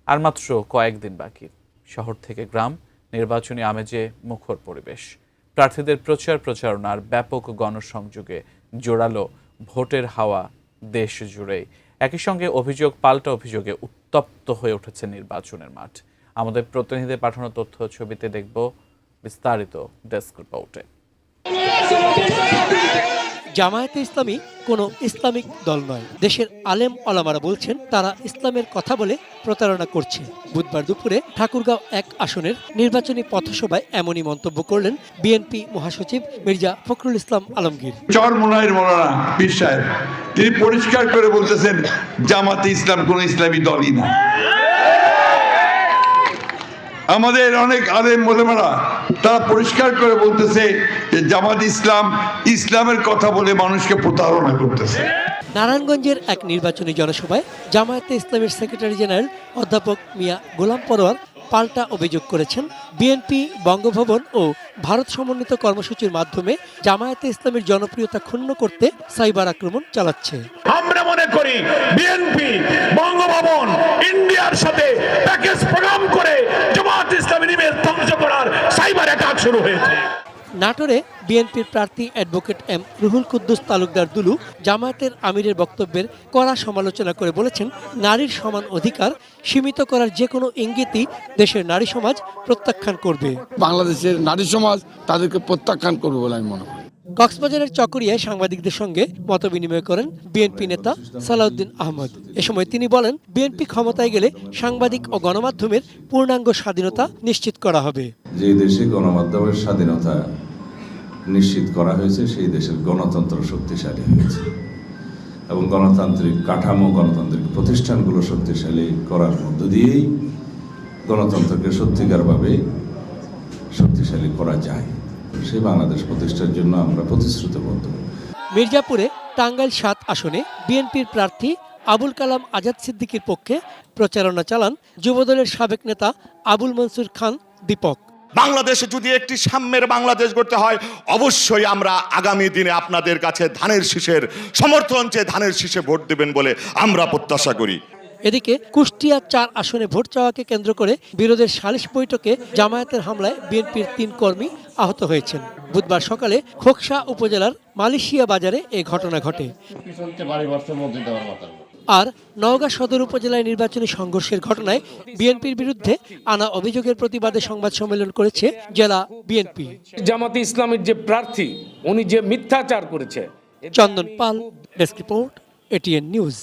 আর মাত্র কয়েকদিন বাকি। শহর থেকে গ্রাম নির্বাচনী আমেজে মুখর পরিবেশ। প্রার্থীদের প্রচারণার ব্যাপক গণসংযোগে জোরালো ভোটের হাওয়া দেশ জুড়েই। একই সঙ্গে অভিযোগ পাল্টা অভিযোগে উত্তপ্ত হয়ে উঠেছে নির্বাচনের মাঠ। আমাদের প্রতিনিধিদের পাঠানো তথ্য ছবিতে দেখব বিস্তারিত ডেস্ক রিপোর্টে। জামায়াতে ইসলামী কোনো ইসলামিক দল নয়। দেশের আলেম ওলামারা বলছেন তারা ইসলামের কথা বলে প্রতারণা করছে। বুধবার দুপুরে ঠাকুরগাঁও ১ আসনের নির্বাচনী পথসভায় এমনই মন্তব্য করলেন বিএনপি মহাসচিব মির্জা ফখরুল ইসলাম আলমগীর। চরমোনাইর মৌলানা পীর সাহেব তিনি পরিষ্কার করে বলতেছেন জামাতে ইসলাম কোনো ইসলামী দলই না। আমাদের অনেক আলেম ওলামারা তারা পরিষ্কার করে বলতেছে যে জামাত ইসলাম ইসলামের কথা বলে মানুষকে প্রতারণা করতেছে। নারায়ণগঞ্জের এক নির্বাচনী জনসভায় জামায়াতে ইসলামের সেক্রেটারি জেনারেল অধ্যাপক মিয়া গোলাম পরোয়ার পাল্টা অভিযোগ করেছেন বিএনপি বঙ্গভবন ও ভারত সমন্বিত কর্মসূচির মাধ্যমে জামায়াতে ইসলামের জনপ্রিয়তা ক্ষুণ্ণ করতে সাইবার আক্রমণ চালাচ্ছে। আমরা মনে করি বিএনপি বঙ্গভবন ইন্ডিয়ার সাথে প্যাকেজ প্রোগ্রাম করে জামায়াত ইসলামের ইমেজ ধ্বংস করার সাইবার অ্যাটাক শুরু হয়েছে। নাটোরে বিএনপির প্রার্থী অ্যাডভোকেট এম রুহুল কুদ্দুস তালুকদার দুলু জামায়াতের আমিরের বক্তব্যের কড়া সমালোচনা করে বলেছেন, নারীর সমান অধিকার সীমিত করার যে কোনো ইঙ্গিতই দেশের নারী সমাজ প্রত্যাখ্যান করবে। বাংলাদেশের নারী সমাজ তাদেরকে প্রত্যাখ্যান করবে বলে আমি মনে করি। কক্সবাজারের চকরিয়ায় সাংবাদিকদের সঙ্গে মতবিনিময় করেন বিএনপি নেতা সালাউদ্দিন আহমদ। এ সময় তিনি বলেন, বিএনপি ক্ষমতায় গেলে সাংবাদিক ও গণমাধ্যমের পূর্ণাঙ্গ স্বাধীনতা নিশ্চিত করা হবে। যে দেশে গণমাধ্যমের স্বাধীনতা নিশ্চিত করা হয়েছে সেই দেশের গণতন্ত্র শক্তিশালী হয়েছে এবং গণতান্ত্রিক কাঠামো গণতান্ত্রিক প্রতিষ্ঠানগুলো শক্তিশালী করার মধ্য দিয়েই গণতন্ত্রকে সত্যিকারভাবে শক্তিশালী করা যায়। সেই বাংলাদেশ প্রতিষ্ঠার জন্য আমরা প্রতিশ্রুতিবদ্ধ। মির্জাপুরে টাঙ্গাইল ৭ আসনে বিএনপির প্রার্থী আবুল কালাম আজাদ সিদ্দিকীর পক্ষে প্রচারণা চালান যুবদলের সাবেক নেতা আবুল মনসুর খান দীপক। বাংলাদেশে যদি একটি সাম্যের বাংলাদেশ গড়তে হয়, অবশ্যই আমরা আগামী দিনে আপনাদের কাছে ধানের শীষের সমর্থন চেয়ে ধানের শীষে ভোট দেবেন বলে আমরা প্রত্যাশা করি। এদিকে কুষ্টিয়া ৪ আসনে ভোট চাওয়াকে কেন্দ্র করে বিরোধের সালিশ বৈঠকে জামায়াতের হামলায় বিএনপির ৩ কর্মী আহত হয়েছেন। বুধবার সকালে খোকসা উপজেলার মালয়েশিয়া বাজারে এ ঘটনা ঘটে। আর নওগাঁ সদর উপজেলায় নির্বাচনী সংঘর্ষের ঘটনায় বিএনপির বিরুদ্ধে আনা অভিযোগের প্রতিবাদে সংবাদ সম্মেলন করেছে জেলা বিএনপি। জামাতে ইসলামের যে প্রার্থী উনি যে মিথ্যাচার করেছে। চন্দন পাল, ডেস্ক রিপোর্ট, এটিএন নিউজ।